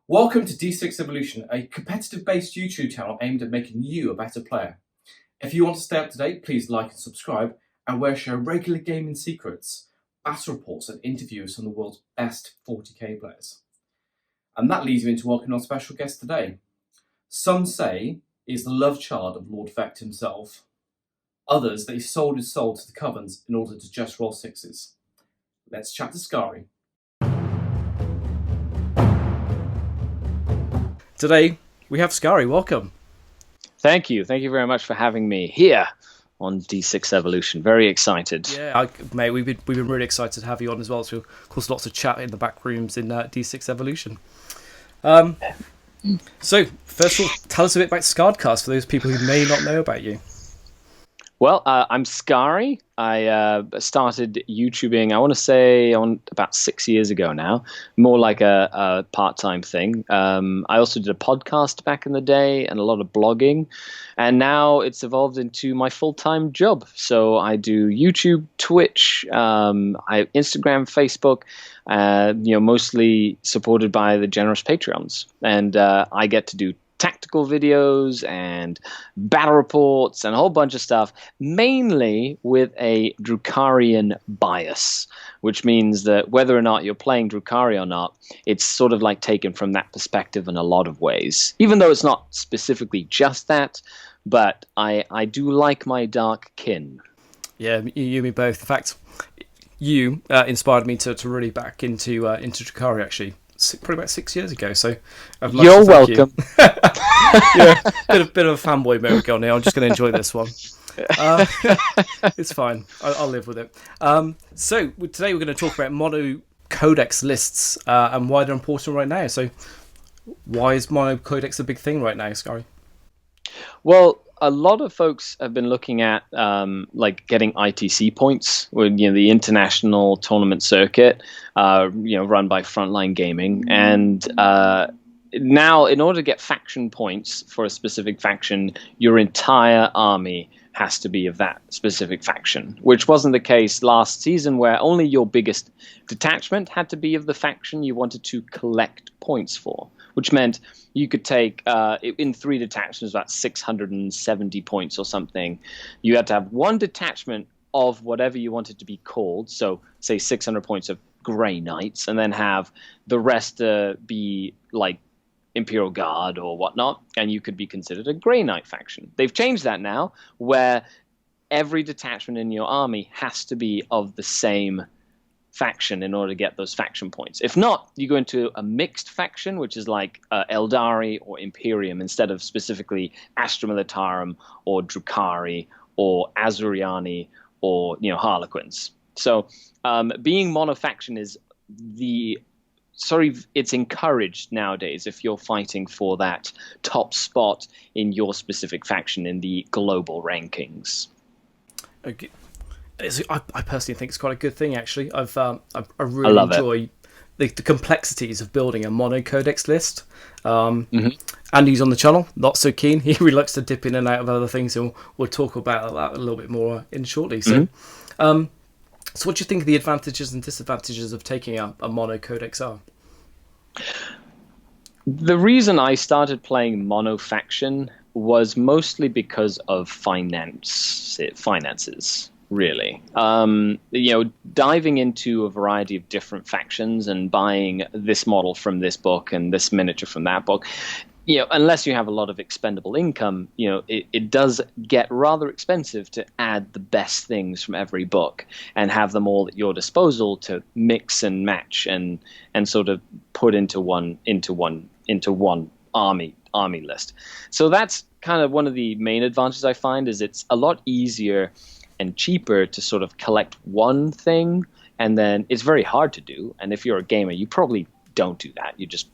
Welcome to D6 Evolution, a competitive-based YouTube channel aimed at making you a better player. If you want to stay up to date, please like and subscribe, and we'll share regular gaming secrets, battle reports, and interviews from the world's best 40k players. And that leads me into welcoming our special guest today. Some say he's the love child of Lord Vect himself. Others that he sold his soul to the Covens in order to just roll sixes. Let's chat to Skari. Today, we have Skari. Welcome. Thank you. Thank you very much for having me here on D6 Evolution. Very excited. Yeah, mate, we've been really excited to have you on as well. So, of course, lots of chat in the back rooms in D6 Evolution. So, first of all, tell us a bit about Skaredcast for those people who may not know about you. Well, I'm Skari. I started YouTubing, I want to say, on about 6 years ago now, more like a part-time thing. I also did a podcast back in the day and a lot of blogging, and now it's evolved into my full-time job. So I do YouTube, Twitch, I Instagram, Facebook, mostly supported by the generous Patreons, and I get to do tactical videos and battle reports and a whole bunch of stuff, mainly with a Drukarian bias, which means that whether or not you're playing Drukari or not, it's sort of like taken from that perspective in a lot of ways, even though it's not specifically just that, but I do like my dark kin. Yeah, you and me both. In fact, you inspired me to really back into Drukari, actually. Probably about 6 years ago, so you're welcome. Yeah, bit of a fanboy mode going here. I'm just going to enjoy this one. It's fine. I'll live with it. So today we're going to talk about mono-Codex lists and why they're important right now. So why is mono-Codex a big thing right now, Skari? Well, a lot of folks have been looking at getting ITC points with the international tournament circuit, run by Frontline Gaming, and now in order to get faction points for a specific faction, your entire army has to be of that specific faction, which wasn't the case last season, where only your biggest detachment had to be of the faction you wanted to collect points for, which meant you could take, in 3 detachments, about 670 points or something. You had to have one detachment of whatever you wanted to be called, so say 600 points of Grey Knights, and then have the rest be like Imperial Guard or whatnot, and you could be considered a Grey Knight faction. They've changed that now, where every detachment in your army has to be of the same faction in order to get those faction points. If not, you go into a mixed faction, which is like Eldari or Imperium, instead of specifically Astra Militarum or Drukari or Azuriani or Harlequins. So being monofaction is it's encouraged nowadays if you're fighting for that top spot in your specific faction in the global rankings. Okay. I personally think it's quite a good thing, actually. I really enjoy the complexities of building a mono-Codex list. Andy's on the channel, not so keen. He really likes to dip in and out of other things, and we'll talk about that a little bit more in shortly. So, so what do you think the advantages and disadvantages of taking a mono-Codex are? The reason I started playing mono-faction was mostly because of finances. Really, diving into a variety of different factions and buying this model from this book and this miniature from that book, unless you have a lot of expendable income, it does get rather expensive to add the best things from every book and have them all at your disposal to mix and match and sort of put into one army list. So that's kind of one of the main advantages I find, is it's a lot easier and cheaper to sort of collect one thing, and then it's very hard to do. And if you're a gamer, you probably don't do that. You just,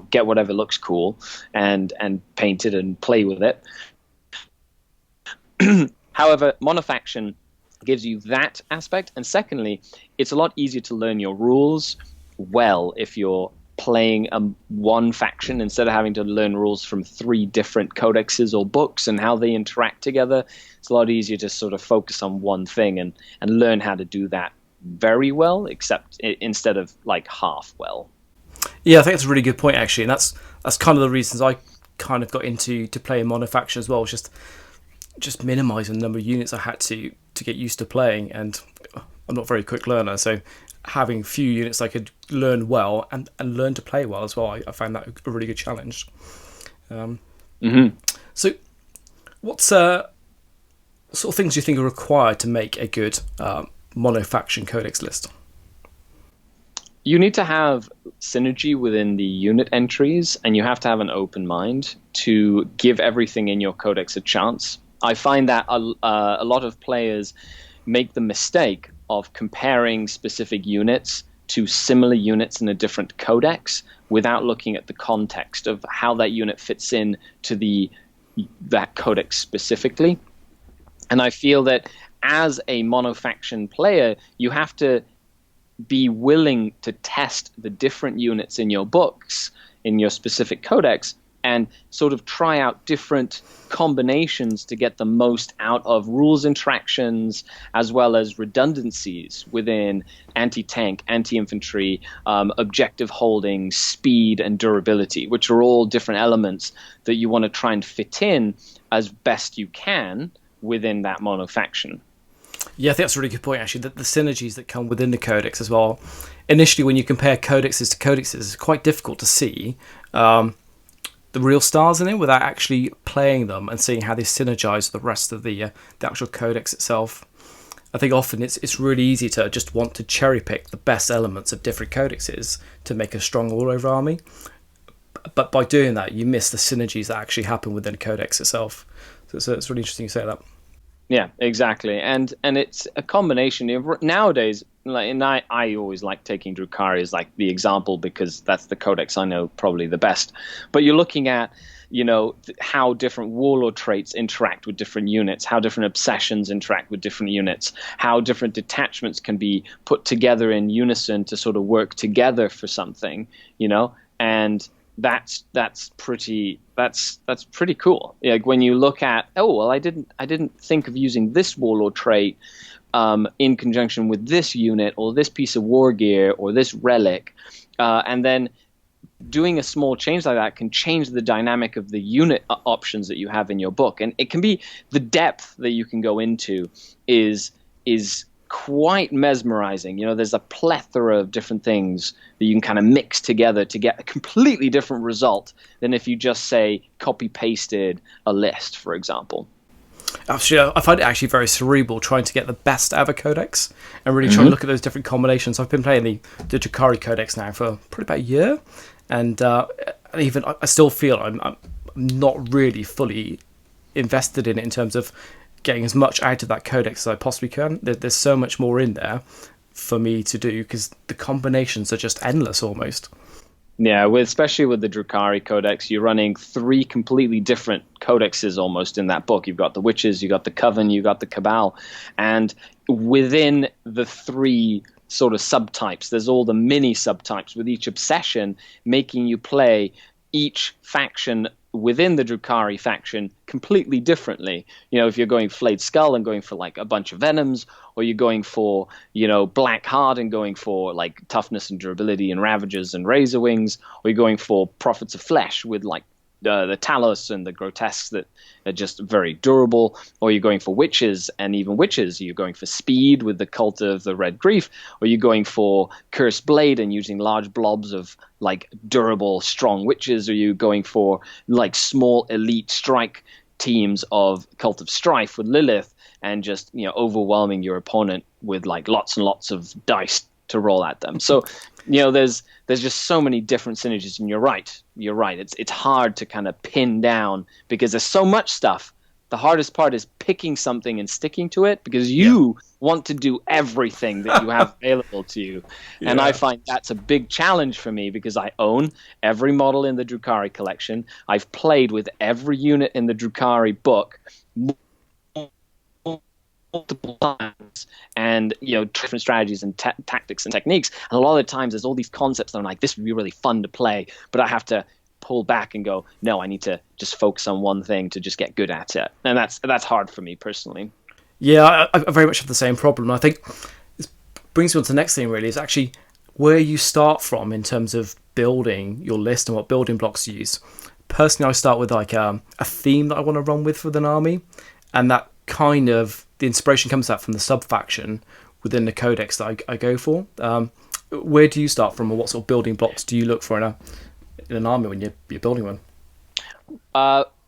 get whatever looks cool and paint it and play with it. However, monofaction gives you that aspect. And secondly, it's a lot easier to learn your rules well if you're playing one faction instead of having to learn rules from 3 different codexes or books and how they interact together. It's a lot easier to sort of focus on one thing and learn how to do that very well, except instead of like half well. Yeah, I think that's a really good point, actually, and that's kind of the reasons I kind of got into playing mono-faction as well, was just minimising the number of units I had to get used to playing, and I'm not a very quick learner, so having few units I could learn well and learn to play well as well, I found that a really good challenge. So what sort of things do you think are required to make a good mono-faction codex list? You need to have synergy within the unit entries, and you have to have an open mind to give everything in your codex a chance. I find that a lot of players make the mistake of comparing specific units to similar units in a different codex without looking at the context of how that unit fits in to that codex specifically. And I feel that as a mono-faction player, you have to be willing to test the different units in your books, in your specific codex, and sort of try out different combinations to get the most out of rules interactions, as well as redundancies within anti-tank, anti-infantry, objective holding, speed, and durability, which are all different elements that you want to try and fit in as best you can within that mono-faction. Yeah, I think that's a really good point, actually, that the synergies that come within the codex as well. Initially, when you compare codexes to codexes, it's quite difficult to see the real stars in it without actually playing them and seeing how they synergize with the rest of the actual codex itself. I think often it's really easy to just want to cherry pick the best elements of different codexes to make a strong all-over army. But by doing that, you miss the synergies that actually happen within the codex itself. So it's really interesting you say that. Yeah, exactly, and it's a combination of nowadays. And I always like taking Drukhari as like the example because that's the codex I know probably the best. But you're looking at, how different warlord traits interact with different units, how different obsessions interact with different units, how different detachments can be put together in unison to sort of work together for something, and that's pretty cool. Like when you look at, I didn't think of using this warlord trait in conjunction with this unit or this piece of war gear or this relic, and then doing a small change like that can change the dynamic of the unit options that you have in your book, and it can be the depth that you can go into is quite mesmerizing. There's a plethora of different things that you can kind of mix together to get a completely different result than if you just say copy pasted a list, for example. Actually, I find it actually very cerebral trying to get the best out of a codex and really try to look at those different combinations. I've been playing the Drukhari codex now for probably about a year, and even I still feel I'm not really fully invested in it in terms of getting as much out of that codex as I possibly can. There's so much more in there for me to do because the combinations are just endless almost. Yeah, especially with the Drukhari Codex, you're running 3 completely different codexes almost in that book. You've got the Witches, you've got the Coven, you've got the Cabal. And within the 3 sort of subtypes, there's all the mini subtypes with each obsession making you play each faction within the Drukhari faction completely differently. If you're going Flayed Skull and going for like a bunch of Venoms, or you're going for, Black Heart and going for like toughness and durability and Ravagers and Razor Wings, or you're going for Prophets of Flesh with like the Talos and the Grotesques that are just very durable, or you're going for Witches and even Witches, you're going for Speed with the Cult of the Red Grief, or you're going for Cursed Blade and using large blobs of like durable, strong Witches, or you're going for like small elite strike teams of Cult of Strife with Lilith and just, overwhelming your opponent with like lots and lots of dice to roll at them. So, there's just so many different synergies, and you're right. It's hard to kind of pin down because there's so much stuff. The hardest part is picking something and sticking to it because you want to do everything that you have available to you. Yeah. And I find that's a big challenge for me because I own every model in the Drukhari collection. I've played with every unit in the Drukhari book multiple times, and different strategies and tactics and techniques, and a lot of the times there's all these concepts that I'm like, this would be really fun to play, but I have to pull back and go, no, I need to just focus on one thing to just get good at it, and that's hard for me personally. Yeah, I very much have the same problem. I think this brings me on to the next thing really, is actually where you start from in terms of building your list and what building blocks you use. Personally, I start with like a theme that I want to run with an army, and that kind of the inspiration comes out from the sub faction within the codex that I go for. Where do you start from, or what sort of building blocks do you look for in an army when you're building one?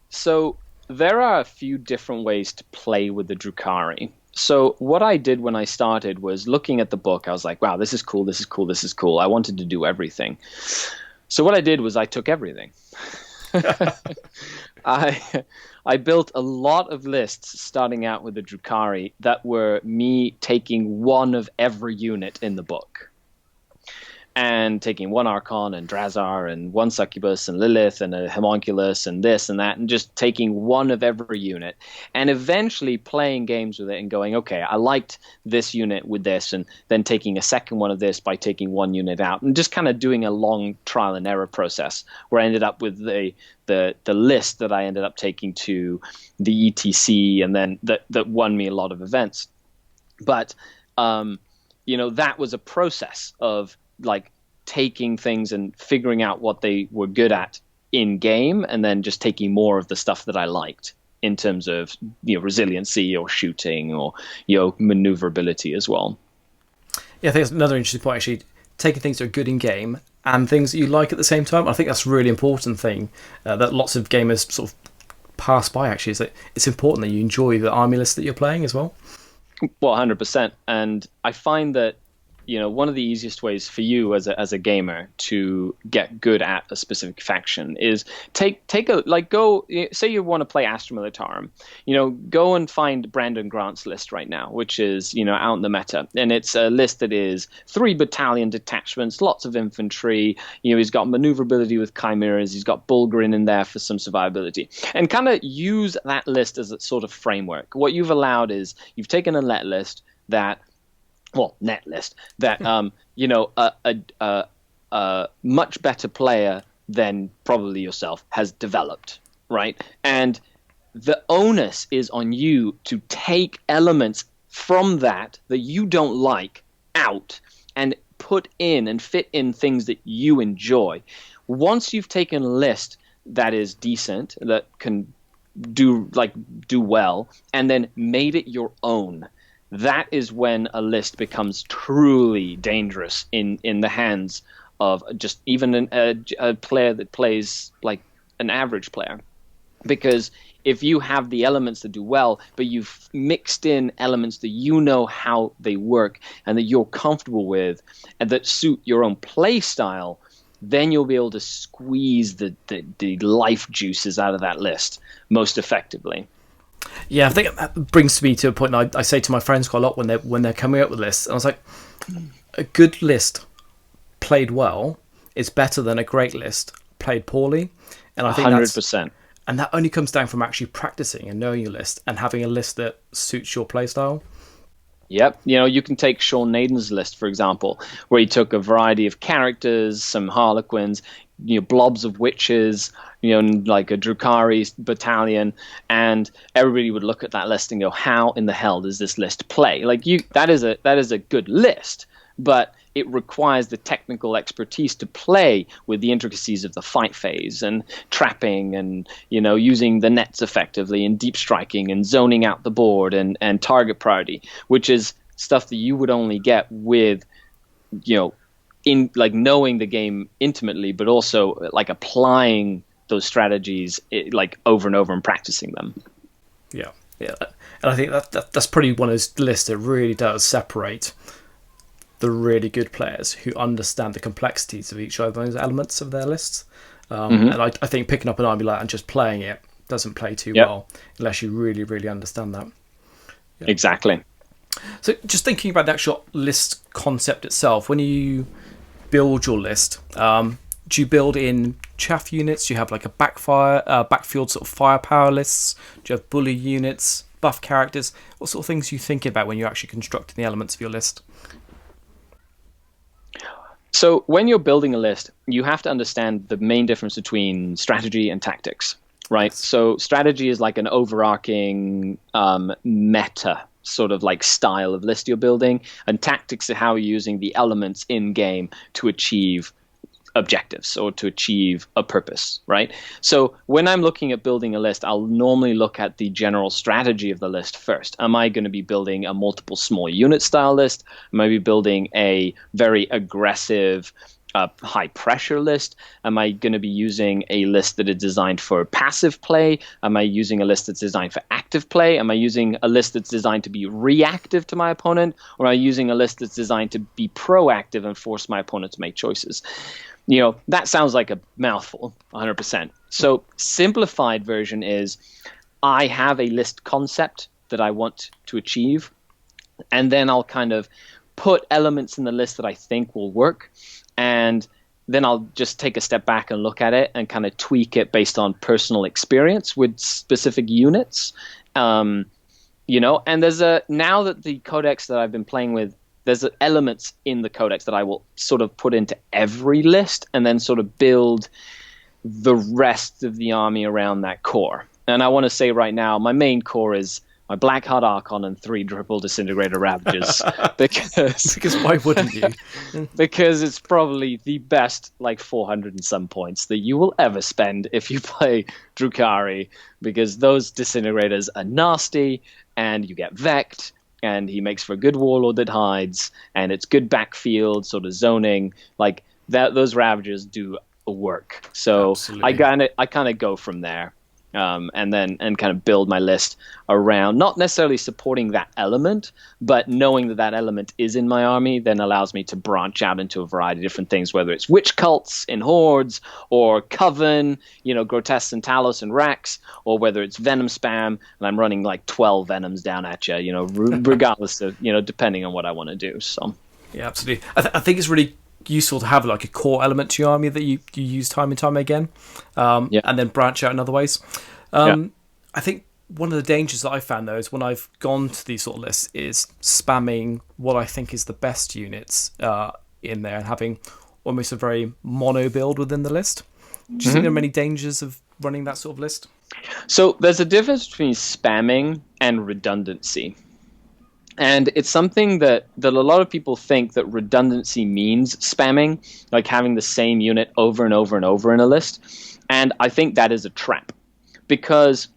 So there are a few different ways to play with the Drukhari. So what I did when I started was looking at the book. I was like, wow, this is cool, this is cool, this is cool. I wanted to do everything. So what I did was I took everything. I built a lot of lists starting out with the Drukhari that were me taking one of every unit in the book. And taking one Archon and Drazar and one Succubus and Lilith and a Homunculus and this and that, and just taking one of every unit and eventually playing games with it and going, okay, I liked this unit with this, and then taking a second one of this by taking one unit out, and just kind of doing a long trial and error process where I ended up with the list that I ended up taking to the ETC, and then that won me a lot of events. But that was a process of like taking things and figuring out what they were good at in game, and then just taking more of the stuff that I liked in terms of resiliency or shooting or maneuverability as well. Yeah, I think that's another interesting point, actually, taking things that are good in game and things that you like at the same time. I think that's a really important thing that lots of gamers sort of pass by, actually, is that it's important that you enjoy the army list that you're playing as well. Well, 100%. And I find that one of the easiest ways for you as a gamer to get good at a specific faction is go say you want to play Astra Militarum, go and find Brandon Grant's list right now, which is out in the meta, and it's a list that is 3 battalion detachments, lots of infantry. He's got maneuverability with chimeras, he's got Bulgarin in there for some survivability, and kind of use that list as a sort of framework. What you've allowed is you've taken a net list that a much better player than probably yourself has developed, right? And the onus is on you to take elements from that you don't like out and put in and fit in things that you enjoy. Once you've taken a list that is decent, that can do well, and then made it your own, that is when a list becomes truly dangerous in the hands of just even a player that plays like an average player. Because if you have the elements that do well, but you've mixed in elements that how they work and that you're comfortable with and that suit your own play style, then you'll be able to squeeze the life juices out of that list most effectively. Yeah, I think that brings me to a point I say to my friends quite a lot when they're coming up with lists. And I was like, a good list played well is better than a great list played poorly. And I think 100%. And that only comes down from actually practicing and knowing your list and having a list that suits your playstyle. Yep. You can take Sean Naden's list, for example, where he took a variety of characters, some Harlequins, blobs of witches, like a Drukhari battalion, and everybody would look at that list and go, how in the hell does this list play? That is a good list, but it requires the technical expertise to play with the intricacies of the fight phase and trapping and using the nets effectively and deep striking and zoning out the board and target priority, which is stuff that you would only get with in knowing the game intimately, but also applying those strategies over and over and practicing them. Yeah, and I think that's probably one of those lists that really does separate the really good players who understand the complexities of each of those elements of their lists. And I think picking up an army like that and just playing it doesn't play too well unless you really, really understand that. Yeah. Exactly. So just thinking about the actual list concept itself, when you build your list, do you build in chaff units? Do you have like a backfield sort of firepower lists? Do you have bully units, buff characters? What sort of things are you thinking about when you're actually constructing the elements of your list? So when you're building a list, you have to understand the main difference between strategy and tactics, right? So strategy is like an overarching meta sort of like style of list you're building, and tactics are how you're using the elements in game to achieve objectives or to achieve a purpose, right? So when I'm looking at building a list, I'll normally look at the general strategy of the list first. Am I going to be building a multiple small unit style list? Am I be building a very aggressive high pressure list? Am I going to be using a list that is designed for passive play? Am I using a list that's designed for active play? Am I using a list that's designed to be reactive to my opponent? Or am I using a list that's designed to be proactive and force my opponent to make choices? You know, that sounds like a mouthful, 100%. So simplified version is I have a list concept that I want to achieve, and then I'll kind of put elements in the list that I think will work, and then I'll just take a step back and look at it and kind of tweak it based on personal experience with specific units. You know, and now that the codex that I've been playing with, there's elements in the codex that I will sort of put into every list and then sort of build the rest of the army around that core. And I want to say right now, my main core is my Blackheart Archon and 3 Triple Disintegrator Ravagers. because why wouldn't you? Because it's probably the best, like 400 and some points that you will ever spend if you play Drukhari, because those Disintegrators are nasty and you get Vect, and he makes for a good warlord that hides, and it's good backfield sort of zoning. Like that, those Ravagers do work. So absolutely. I kind of go from there. And kind of build my list around not necessarily supporting that element, but knowing that element is in my army then allows me to branch out into a variety of different things, whether it's witch cults in hordes or coven, you know, grotesques and talos and Rax, or whether it's venom spam and I'm running like 12 venoms down at you, you know, regardless of, you know, depending on what I want to do. So yeah, absolutely. I think it's really useful to have like a core element to your army that you use time and time again, and then branch out in other ways. I think one of the dangers that I found though is when I've gone to these sort of lists is spamming what I think is the best units in there and having almost a very mono build within the list. Do you think there are many dangers of running that sort of list? So there's a difference between spamming and redundancy. And it's something that a lot of people think that redundancy means spamming, like having the same unit over and over and over in a list. And I think that is a trap, because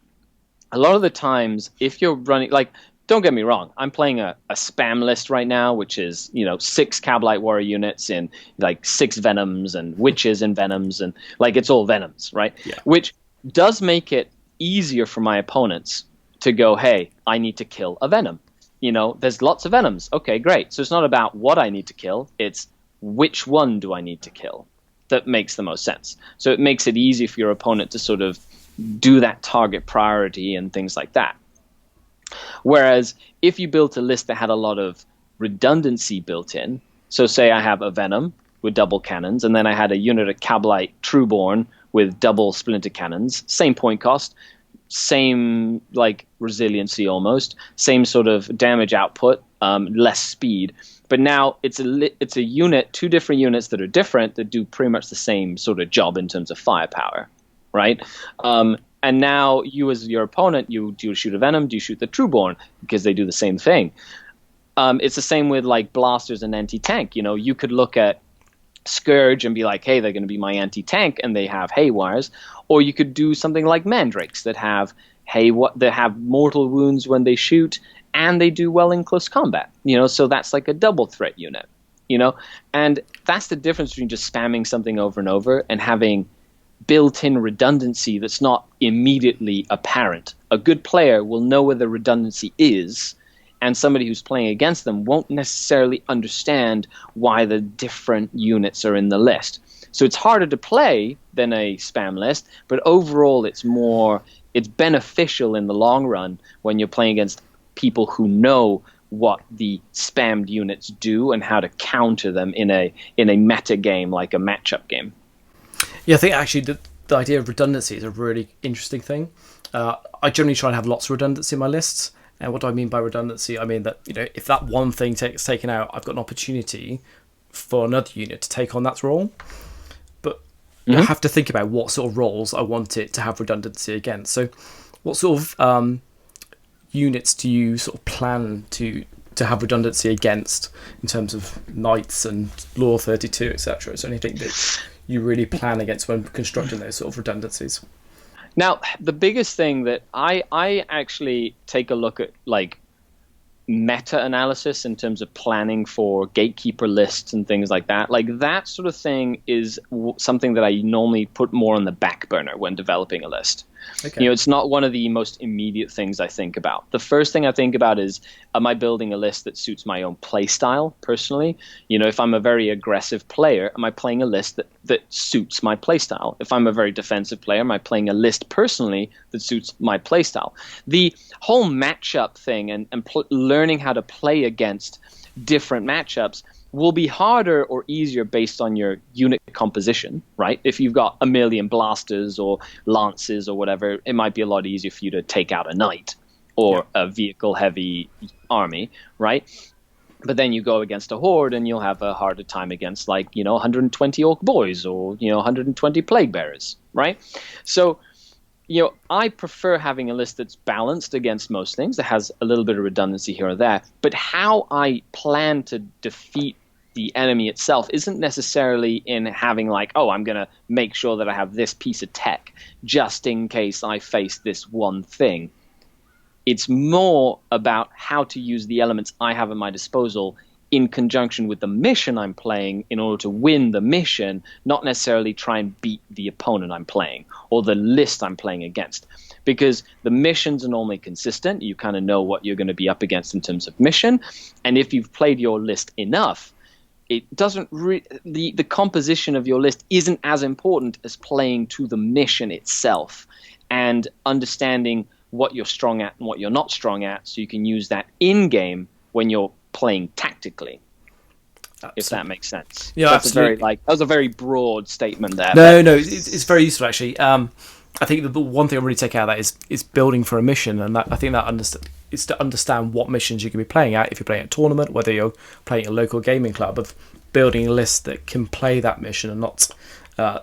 a lot of the times if you're running, like, don't get me wrong, I'm playing a spam list right now, which is, you know, 6 Cabalite Warrior units and like 6 Venoms and Witches and Venoms, and like it's all Venoms, right? Yeah. Which does make it easier for my opponents to go, hey, I need to kill a Venom. You know, there's lots of Venoms. Okay, great. So it's not about what I need to kill. It's which one do I need to kill that makes the most sense. So it makes it easy for your opponent to sort of do that target priority and things like that. Whereas if you built a list that had a lot of redundancy built in, so say I have a Venom with double cannons, and then I had a unit of Cabalite Trueborn with double Splinter cannons, same point cost, same like resiliency almost, same sort of damage output, less speed. But now it's a unit, 2 different units that are different that do pretty much the same sort of job in terms of firepower, right? And now you as your opponent, do you shoot a Venom? Do you shoot the Trueborn? Because they do the same thing. It's the same with like blasters and anti-tank. You know, you could look at Scourge and be like, hey, they're going to be my anti-tank, and they have haywires. Or you could do something like Mandrakes that have they have mortal wounds when they shoot, and they do well in close combat. You know, so that's like a double threat unit. You know, and that's the difference between just spamming something over and over and having built-in redundancy that's not immediately apparent. A good player will know where the redundancy is, and somebody who's playing against them won't necessarily understand why the different units are in the list. So it's harder to play than a spam list, but overall it's beneficial in the long run when you're playing against people who know what the spammed units do and how to counter them in a meta game, like a matchup game. Yeah, I think actually the idea of redundancy is a really interesting thing. I generally try and have lots of redundancy in my lists. And what do I mean by redundancy? I mean that, you know, if that one thing gets taken out, I've got an opportunity for another unit to take on that role. But I have to think about what sort of roles I want it to have redundancy against. So what sort of units do you sort of plan to have redundancy against in terms of knights and Law 32, etc.? Is there anything that you really plan against when constructing those sort of redundancies? Now, the biggest thing that I actually take a look at, like, meta-analysis in terms of planning for gatekeeper lists and things like that. Like, that sort of thing is something that I normally put more on the back burner when developing a list. Okay. You know, it's not one of the most immediate things I think about. The first thing I think about is, am I building a list that suits my own play style personally? You know, if I'm a very aggressive player, am I playing a list that suits my play style? If I'm a very defensive player, am I playing a list personally that suits my play style? The whole matchup thing and learning how to play against different matchups will be harder or easier based on your unit composition, right? If you've got a million blasters or lances or whatever, it might be a lot easier for you to take out a knight or a vehicle-heavy army, right? But then you go against a horde and you'll have a harder time against, like, you know, 120 orc boys or, you know, 120 plague bearers, right? So, you know, I prefer having a list that's balanced against most things, that has a little bit of redundancy here or there. But how I plan to defeat the enemy itself isn't necessarily in having, like, oh, I'm going to make sure that I have this piece of tech just in case I face this one thing. It's more about how to use the elements I have at my disposal in conjunction with the mission I'm playing in order to win the mission, not necessarily try and beat the opponent I'm playing or the list I'm playing against. Because the missions are normally consistent. You kind of know what you're going to be up against in terms of mission. And if you've played your list enough, it doesn't the composition of your list isn't as important as playing to the mission itself and understanding what you're strong at and what you're not strong at, so you can use that in-game when you're playing tactically. Absolutely. If that makes sense. Yeah, that's absolutely. that was a very broad statement there. No, it's very useful, actually. I think the one thing I really take out of that is building for a mission, and I think that is to understand what missions you can be playing at. If you're playing a tournament, whether you're playing a local gaming club, of building a list that can play that mission and not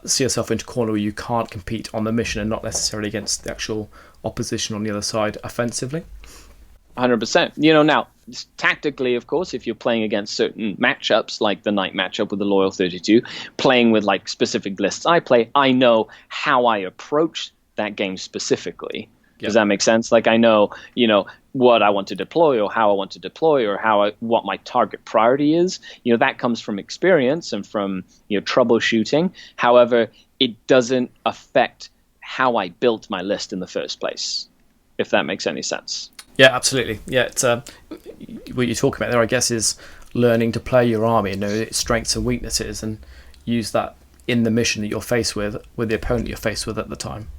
see yourself into a corner where you can't compete on the mission and not necessarily against the actual opposition on the other side offensively. 100%. You know, now, tactically, of course, if you're playing against certain matchups, like the Knight matchup with the Loyal 32, playing with, like, specific lists I play, I know how I approach that game specifically. Does that make sense? Like, I know, you know, what I want to deploy or how I want to deploy or what my target priority is. You know, that comes from experience and from, you know, troubleshooting. However, it doesn't affect how I built my list in the first place, if that makes any sense. Yeah, absolutely. Yeah, it's what you're talking about there, I guess, is learning to play your army and know its strengths and weaknesses and use that in the mission that you're faced with the opponent you're faced with at the time.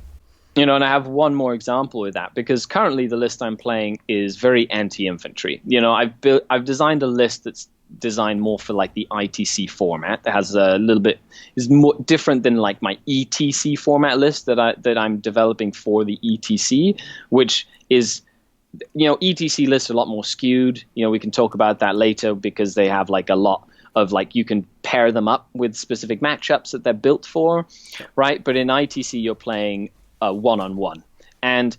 You know, and I have one more example with that, because currently the list I'm playing is very anti-infantry. You know, I've designed a list that's designed more for, like, the ITC format that has a little bit is more different than, like, my ETC format list that I'm developing for the ETC, which is, you know, ETC lists are a lot more skewed. You know, we can talk about that later because they have, like, a lot of, like, you can pair them up with specific matchups that they're built for, right? But in ITC, you're playing one-on-one. And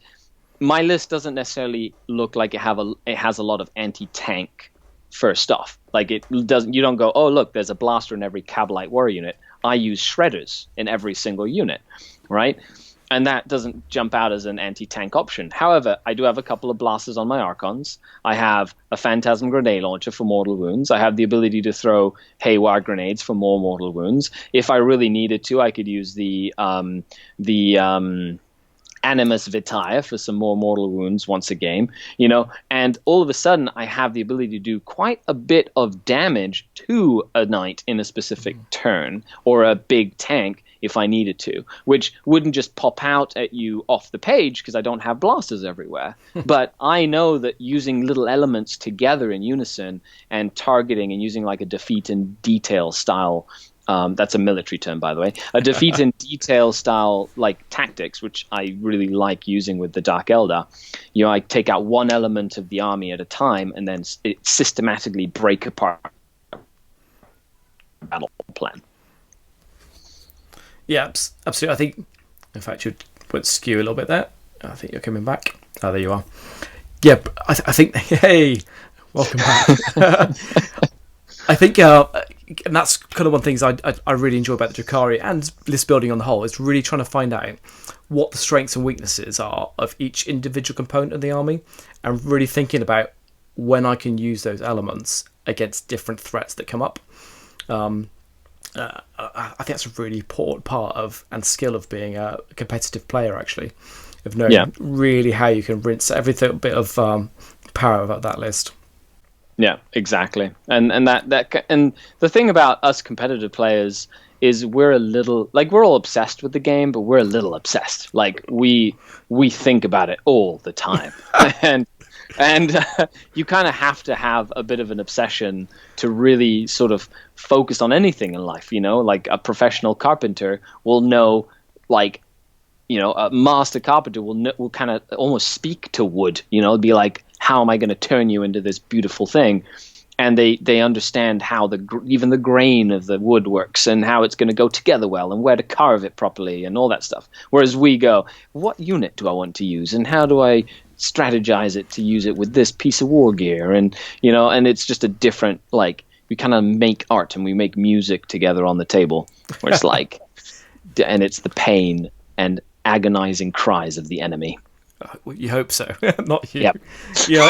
my list doesn't necessarily look like it has a lot of anti-tank first off. Like, you don't go, oh, look, there's a blaster in every Cabalite warrior unit. I use shredders in every single unit, right? And that doesn't jump out as an anti-tank option. However, I do have a couple of blasters on my Archons. I have a Phantasm grenade launcher for mortal wounds. I have the ability to throw haywire grenades for more mortal wounds. If I really needed to, I could use the Animus Vitae for some more mortal wounds once a game, you know, and all of a sudden I have the ability to do quite a bit of damage to a knight in a specific turn, or a big tank if I needed to, which wouldn't just pop out at you off the page because I don't have blasters everywhere. But I know that using little elements together in unison and targeting and using, like, a defeat in detail style, that's a military term, by the way, a defeat in detail style, like, tactics, which I really like using with the Dark Eldar. You know, I take out one element of the army at a time and then systematically break apart battle plan. Yeah, absolutely. I think, in fact, you went skew a little bit there. I think you're coming back. Oh, there you are. Yeah, I think. Hey, welcome back. I think, and that's kind of one of the things I really enjoy about the Drakari and list building on the whole, is really trying to find out what the strengths and weaknesses are of each individual component of the army, and really thinking about when I can use those elements against different threats that come up. I think that's a really important part of and skill of being a competitive player, actually, of knowing really how you can rinse every bit of power about that list. Yeah, exactly. And the thing about us competitive players is we're all obsessed with the game, but we're a little obsessed. Like we think about it all the time. and you kind of have to have a bit of an obsession to really sort of focus on anything in life, like a professional carpenter will know, like, a master carpenter will kind of almost speak to wood, be like, how am I going to turn you into this beautiful thing? And they understand how even the grain of the wood works and how it's going to go together well and where to carve it properly and all that stuff. Whereas we go, what unit do I want to use and how do I strategize it to use it with this piece of war gear? And, and it's just a different, like, we kind of make art and we make music together on the table where it's like, and it's the pain and agonizing cries of the enemy. Well, you hope so, not you. Yep. Yeah,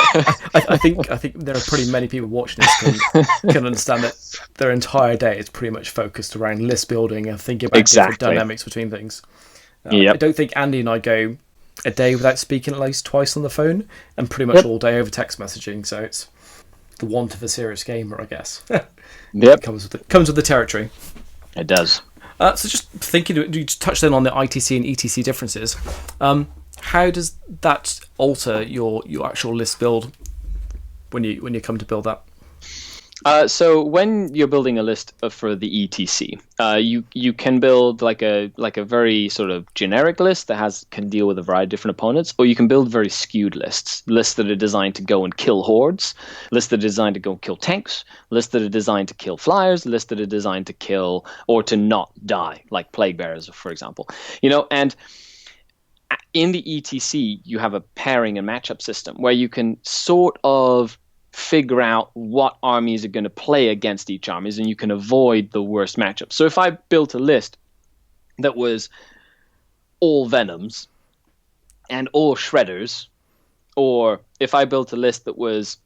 I think there are pretty many people watching this can understand that their entire day is pretty much focused around list building and thinking about different dynamics between things. I don't think Andy and I go a day without speaking at least twice on the phone, and pretty much all day over text messaging. So it's the want of a serious gamer, I guess. It comes with the territory. It does. So just thinking, you touched then on the ITC and ETC differences. How does that alter your actual list build when you come to build that? So when you're building a list for the ETC, you can build like a very sort of generic list that can deal with a variety of different opponents, or you can build very skewed lists that are designed to go and kill hordes, lists that are designed to go and kill tanks, lists that are designed to kill flyers, lists that are designed to kill or to not die, like plague bearers, for example. And in the ETC, you have a pairing and matchup system where you can sort of figure out what armies are going to play against each armies, and you can avoid the worst matchups. So if I built a list that was all Venoms and all Shredders, or if I built a list that was,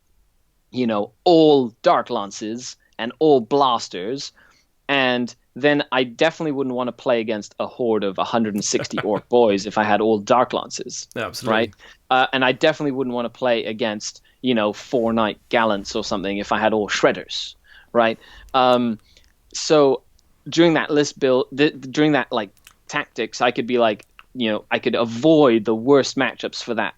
all Dark Lances and all Blasters, and then I definitely wouldn't want to play against a horde of 160 orc boys if I had all Dark Lances. Absolutely. Right? And I definitely wouldn't want to play against, 4 Knight Gallants or something if I had all Shredders, right? So during that list build, during that, like, tactics, I could be like, I could avoid the worst matchups for that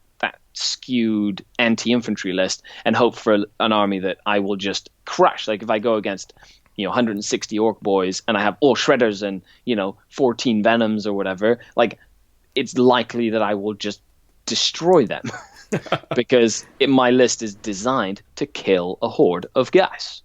skewed anti-infantry list and hope for an army that I will just crush. Like if I go against 160 orc boys and I have all Shredders and 14 Venoms or whatever, like it's likely that I will just destroy them because my list is designed to kill a horde of guys,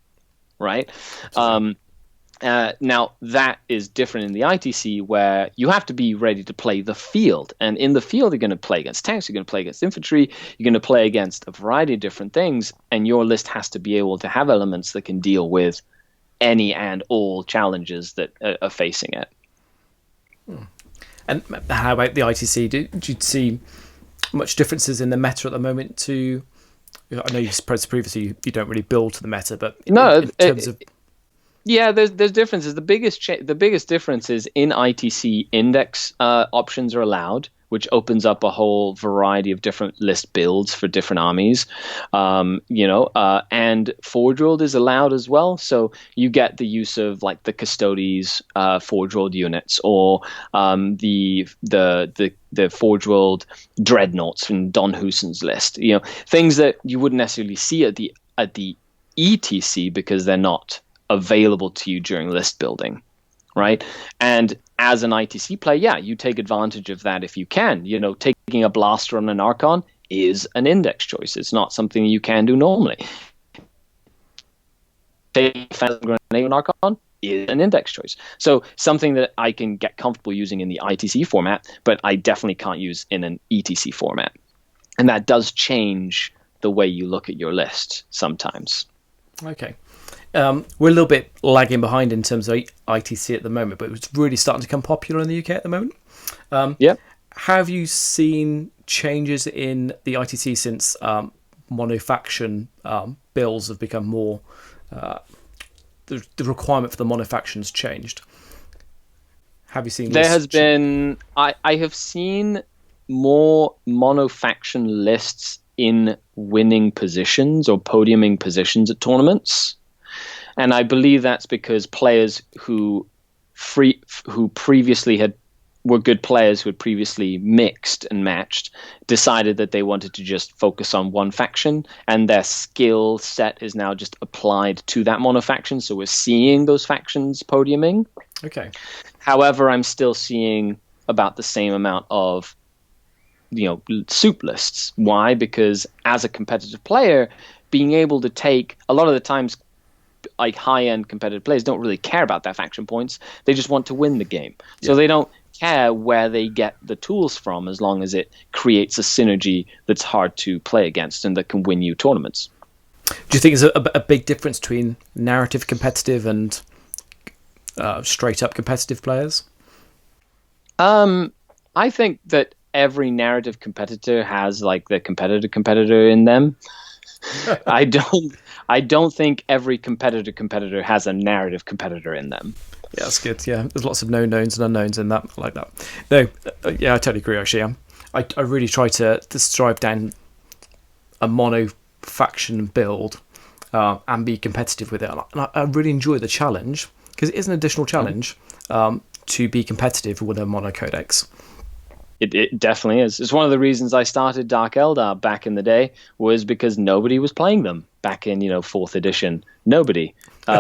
right? Now that is different in the ITC, where you have to be ready to play the field, and in the field you're going to play against tanks, you're going to play against infantry, you're going to play against a variety of different things, and your list has to be able to have elements that can deal with any and all challenges that are facing it. And how about the ITC? Do you see much differences in the meta at the moment? I know you previously you don't really build to the meta, but in terms of yeah, there's differences. The biggest difference is in ITC, index options are allowed, which opens up a whole variety of different list builds for different armies, and Forge World is allowed as well. So you get the use of like the Custodes Forge World units, or the Forge World Dreadnoughts in Don Hussen's list. Things that you wouldn't necessarily see at the ETC because they're not available to you during list building, right? And as an ITC player, yeah, you take advantage of that if you can. Taking a blaster on an Archon is an index choice. It's not something you can do normally. Taking a Phantom Grenade on Archon is an index choice. So something that I can get comfortable using in the ITC format, but I definitely can't use in an ETC format. And that does change the way you look at your list sometimes. Okay. We're a little bit lagging behind in terms of ITC at the moment, but it's really starting to become popular in the UK at the moment. Have you seen changes in the ITC since mono-faction builds have become more... the requirement for the mono-factions changed? Have you seen... There has been... I have seen more mono-faction lists in winning positions or podiuming positions at tournaments. And I believe that's because players who previously were good players who had previously mixed and matched decided that they wanted to just focus on one faction, and their skill set is now just applied to that mono faction. So we're seeing those factions podiuming. Okay. However, I'm still seeing about the same amount of soup lists. Why? Because as a competitive player, being able to take a lot of the times, like high-end competitive players don't really care about their faction points. They just want to win the game. So they don't care where they get the tools from, as long as it creates a synergy that's hard to play against and that can win you tournaments. Do you think there's a big difference between narrative competitive and straight-up competitive players? I think that every narrative competitor has like the competitor in them. I don't think every competitor has a narrative competitor in them. Yeah, that's good. Yeah, there's lots of known knowns and unknowns in that. I like that. No, yeah, I totally agree. Actually, I really try to strive down a mono faction build and be competitive with it. And I really enjoy the challenge, because it is an additional challenge to be competitive with a mono-Codex. It definitely is. It's one of the reasons I started Dark Eldar back in the day, was because nobody was playing them back in 4th edition. Nobody,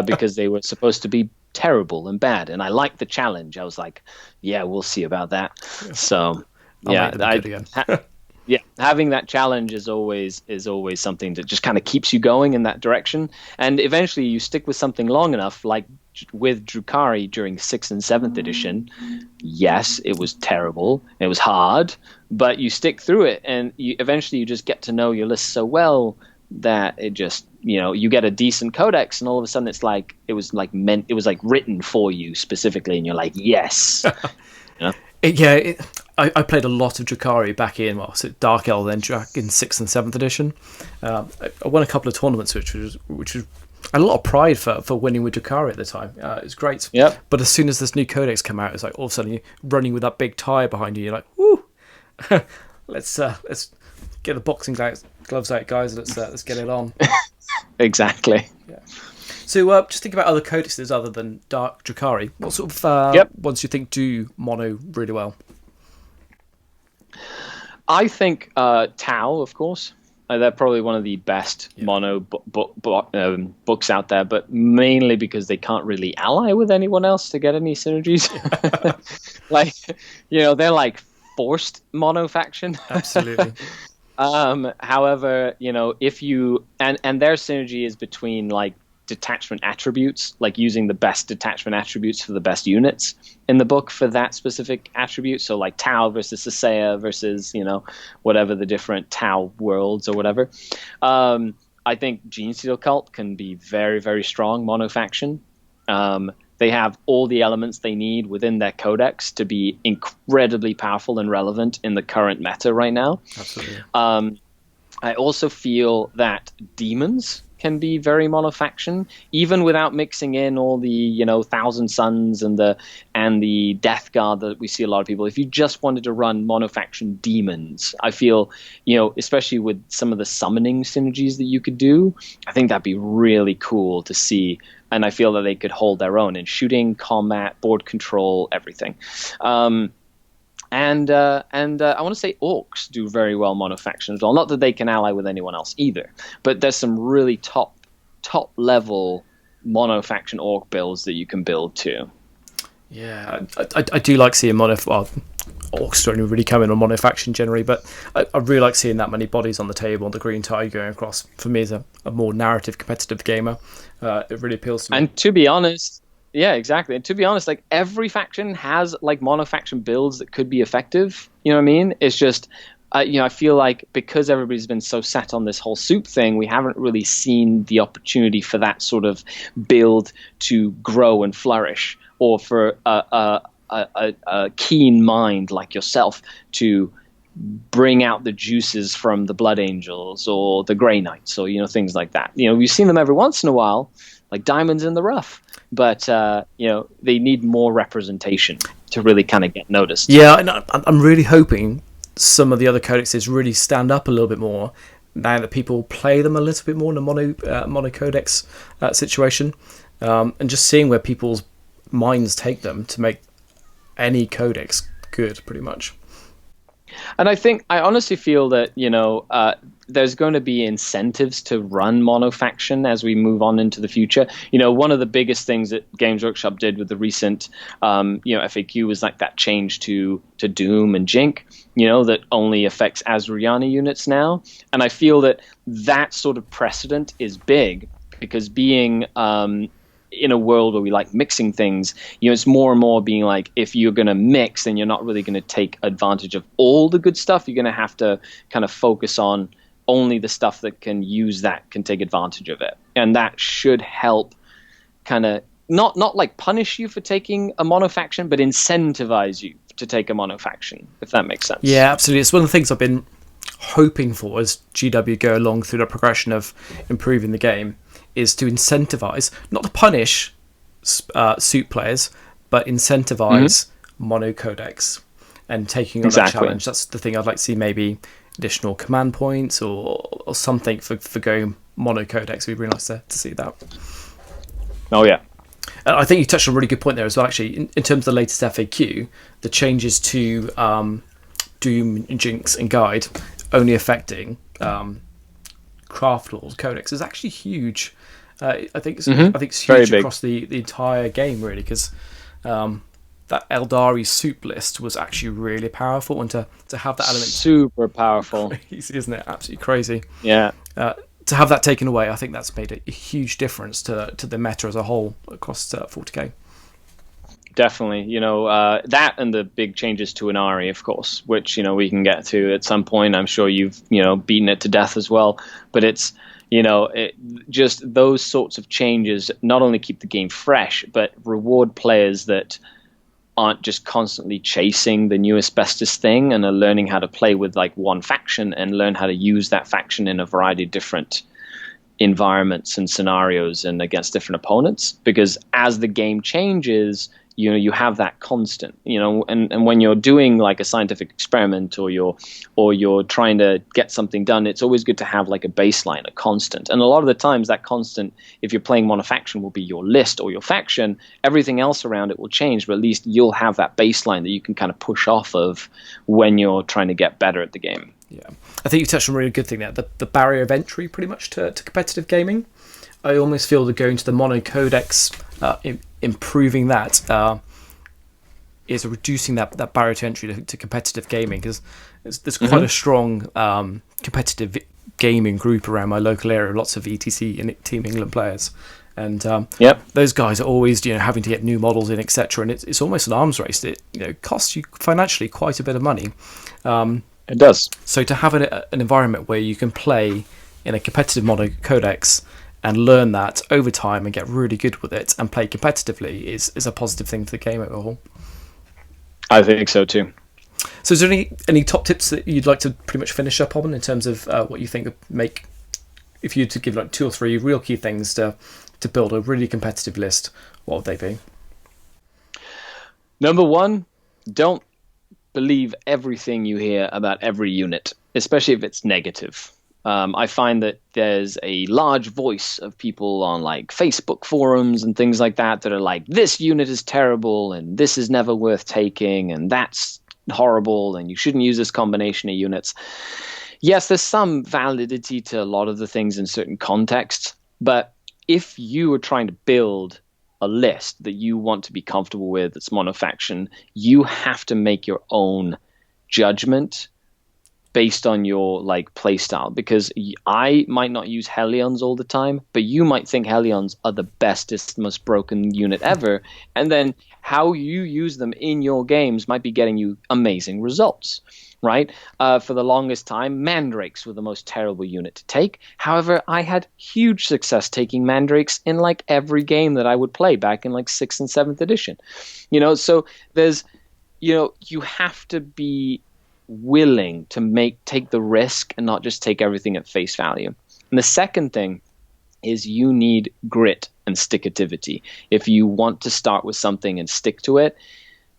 because they were supposed to be terrible and bad, and I liked the challenge. I was like, yeah, we'll see about that. So having that challenge is always something that just kind of keeps you going in that direction, and eventually you stick with something long enough, like with Drukhari during 6th and 7th edition. Yes, it was terrible, it was hard, but you stick through it, and eventually you just get to know your list so well that it just, you get a decent codex, and all of a sudden it was like written for you specifically, and you're like, yes. I played a lot of Drukhari back in Dark Elder, then in 6th and 7th edition. I won a couple of tournaments, which was I had a lot of pride for winning with Drukhari at the time. It was great. Yep. But as soon as this new codex came out, it's like all of a sudden you're running with that big tire behind you. You're like, woo, let's get the boxing gloves out, guys. Let's get it on. Exactly. Yeah. So just think about other codexes other than Dark Drukhari. What sort of ones do you think do mono really well? I think Tau, of course. They're probably one of the best mono books out there, but mainly because they can't really ally with anyone else to get any synergies. They're like forced mono faction. Absolutely. However, if you and their synergy is between like detachment attributes, like using the best detachment attributes for the best units in the book for that specific attribute. So like Tau versus Sasea versus, whatever the different Tau worlds or whatever. I think Genesteal Cult can be very, very strong mono faction. They have all the elements they need within their codex to be incredibly powerful and relevant in the current meta right now. Absolutely. I also feel that demons can be very monofaction, even without mixing in all the Thousand Suns and the Death Guard that we see a lot of people. If you just wanted to run monofaction demons, I feel especially with some of the summoning synergies that you could do, I think that'd be really cool to see. And I feel that they could hold their own in shooting, combat, board control, everything. And I want to say orcs do very well monofaction as well. Not that they can ally with anyone else either, but there's some really top level monofaction orc builds that you can build too. Yeah, I do like seeing orcs don't really come in on monofaction generally, but I really like seeing that many bodies on the table and the green tide going across. For me, as a more narrative competitive gamer, it really appeals to me. And to be honest, yeah, exactly. And to be honest, like every faction has like monofaction builds that could be effective. You know what I mean? It's just I feel like because everybody's been so set on this whole soup thing, we haven't really seen the opportunity for that sort of build to grow and flourish, or for a keen mind like yourself to bring out the juices from the Blood Angels or the Grey Knights, or things like that. We've seen them every once in a while, like diamonds in the rough, but they need more representation to really kind of get noticed. Yeah, and I'm really hoping some of the other codexes really stand up a little bit more now that people play them a little bit more in a mono-codex situation, and just seeing where people's minds take them to make any codex good, pretty much. And I honestly feel that, there's going to be incentives to run monofaction as we move on into the future. One of the biggest things that Games Workshop did with the recent, FAQ was like that change to Doom and Jink, that only affects Azuriani units now. And I feel that sort of precedent is big, because being in a world where we like mixing things, it's more and more being like, if you're going to mix, then you're not really going to take advantage of all the good stuff. You're going to have to kind of focus on only the stuff that can take advantage of it. And that should help kind of not like punish you for taking a monofaction, but incentivize you to take a monofaction, if that makes sense. Yeah, absolutely. It's one of the things I've been hoping for as GW go along through the progression of improving the game, is to incentivize, not to punish suit players, but incentivize mono-codex and taking on that challenge. That's the thing I'd like to see, maybe additional command points or something for going mono-codex. It'd be really nice to see that. Oh, yeah. I think you touched on a really good point there as well, actually. In terms of the latest FAQ, the changes to Doom, Jinx, and Guide only affecting craft laws codex is actually huge. I think it's huge across the entire game, really, because that Eldari soup list was actually really powerful, and to have that element super powerful, crazy, isn't it? Absolutely crazy. Yeah. To have that taken away, I think that's made a huge difference to the meta as a whole across 40k. Definitely, that and the big changes to Inari, of course, which we can get to at some point. I'm sure you've beaten it to death as well, but it's just those sorts of changes not only keep the game fresh, but reward players that aren't just constantly chasing the newest bestest thing, and are learning how to play with like one faction and learn how to use that faction in a variety of different environments and scenarios and against different opponents. Because as the game changes, you have that constant, and when you're doing like a scientific experiment, or you're trying to get something done, it's always good to have like a baseline, a constant. And a lot of the times that constant, if you're playing monofaction, will be your list or your faction. Everything else around it will change, but at least you'll have that baseline that you can kind of push off of when you're trying to get better at the game. Yeah, I think you touched on a really good thing there, the barrier of entry pretty much to competitive gaming. I almost feel that going to the mono-codex, improving that, is reducing that barrier to entry to competitive gaming, because there's quite a strong competitive gaming group around my local area, lots of ETC and Team England players, and those guys are always having to get new models in, etc. And it's almost an arms race. It costs you financially quite a bit of money. It does. So to have an environment where you can play in a competitive mono-codex and learn that over time and get really good with it and play competitively is a positive thing for the game overall. I think so too. So is there any top tips that you'd like to pretty much finish up on in terms of what you think would make, if you had to give like 2 or 3 real key things to build a really competitive list, what would they be? Number 1, don't believe everything you hear about every unit, especially if it's negative. I find that there's a large voice of people on like Facebook forums and things like that are like, this unit is terrible and this is never worth taking and that's horrible and you shouldn't use this combination of units. Yes, there's some validity to a lot of the things in certain contexts, but if you are trying to build a list that you want to be comfortable with that's monofaction, you have to make your own judgment based on your like play style, because I might not use Hellions all the time, but you might think Hellions are the bestest, most broken unit ever, and then how you use them in your games might be getting you amazing results, right? For the longest time, Mandrakes were the most terrible unit to take. However, I had huge success taking Mandrakes in like every game that I would play back in like 6th and 7th edition. So there's, you have to be willing to take the risk and not just take everything at face value. And the second thing is you need grit and stick-ativity. If you want to start with something and stick to it,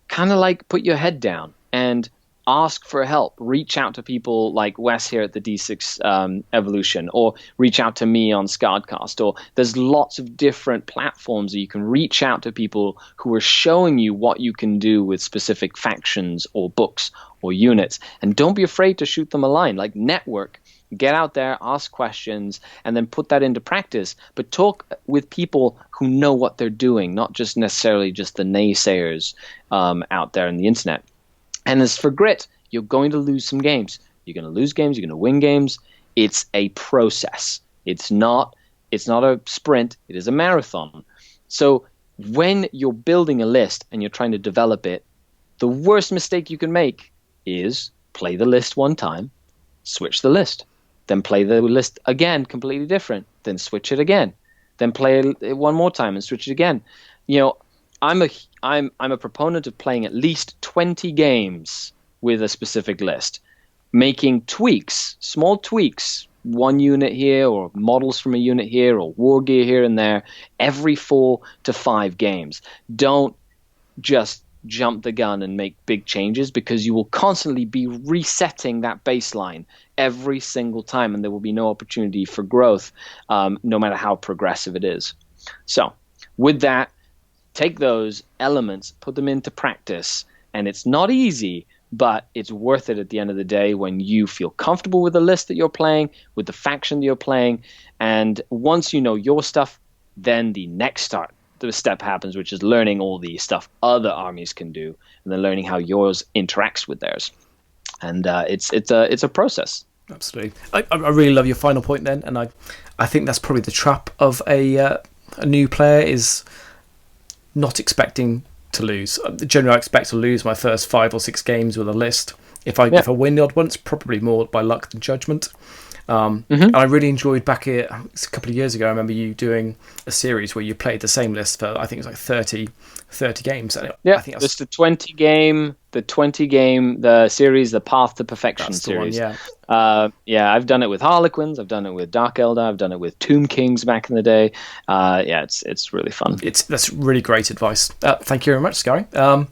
kind of like put your head down and ask for help. Reach out to people like Wes here at the D6 Evolution, or reach out to me on Skaredcast, or there's lots of different platforms that you can reach out to people who are showing you what you can do with specific factions or books or units. And don't be afraid to shoot them a line. Like, network. Get out there, ask questions, and then put that into practice. But talk with people who know what they're doing, not just necessarily just the naysayers out there on the internet. And as for grit, you're going to lose some games. You're going to lose games. You're going to win games. It's a process. It's not a sprint. It is a marathon. So when you're building a list and you're trying to develop it, the worst mistake you can make is play the list one time, switch the list. Then play the list again, completely different. Then switch it again. Then play it one more time and switch it again. I'm a proponent of playing at least 20 games with a specific list, making tweaks, small tweaks, one unit here or models from a unit here or war gear here and there, every 4 to 5 games. Don't just jump the gun and make big changes, because you will constantly be resetting that baseline every single time, and there will be no opportunity for growth, no matter how progressive it is. So with that, take those elements, put them into practice, and it's not easy, but it's worth it at the end of the day when you feel comfortable with the list that you're playing, with the faction that you're playing, and once you know your stuff, then the next step happens, which is learning all the stuff other armies can do, and then learning how yours interacts with theirs. And it's a process. Absolutely. I really love your final point then, and I think that's probably the trap of a new player, is not expecting to lose. Generally, I expect to lose my first 5 or 6 games with a list. If I win the odd one, it's probably more by luck than judgment. And I really enjoyed back here a couple of years ago. I remember you doing a series where you played the same list for, I think it was like 30 games. And I think that's the 20 game, the series, the Path to Perfection series. One, I've done it with Harlequins, I've done it with Dark Eldar, I've done it with Tomb Kings back in the day. It's really fun. That's really great advice. Thank you very much, Skari.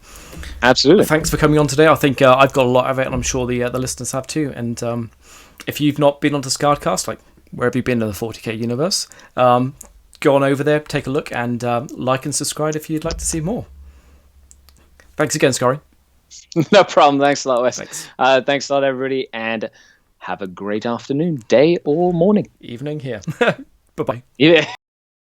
Absolutely. Thanks for coming on today. I think I've got a lot of it, and I'm sure the listeners have too. And if you've not been onto Skaredcast, like wherever you've been in the 40k universe, go on over there, take a look, and like and subscribe if you'd like to see more. Thanks again, Skari. No problem. Thanks a lot, Wes. Thanks. Thanks a lot, everybody, and have a great afternoon, day, or morning. Evening here. Bye-bye. Yeah.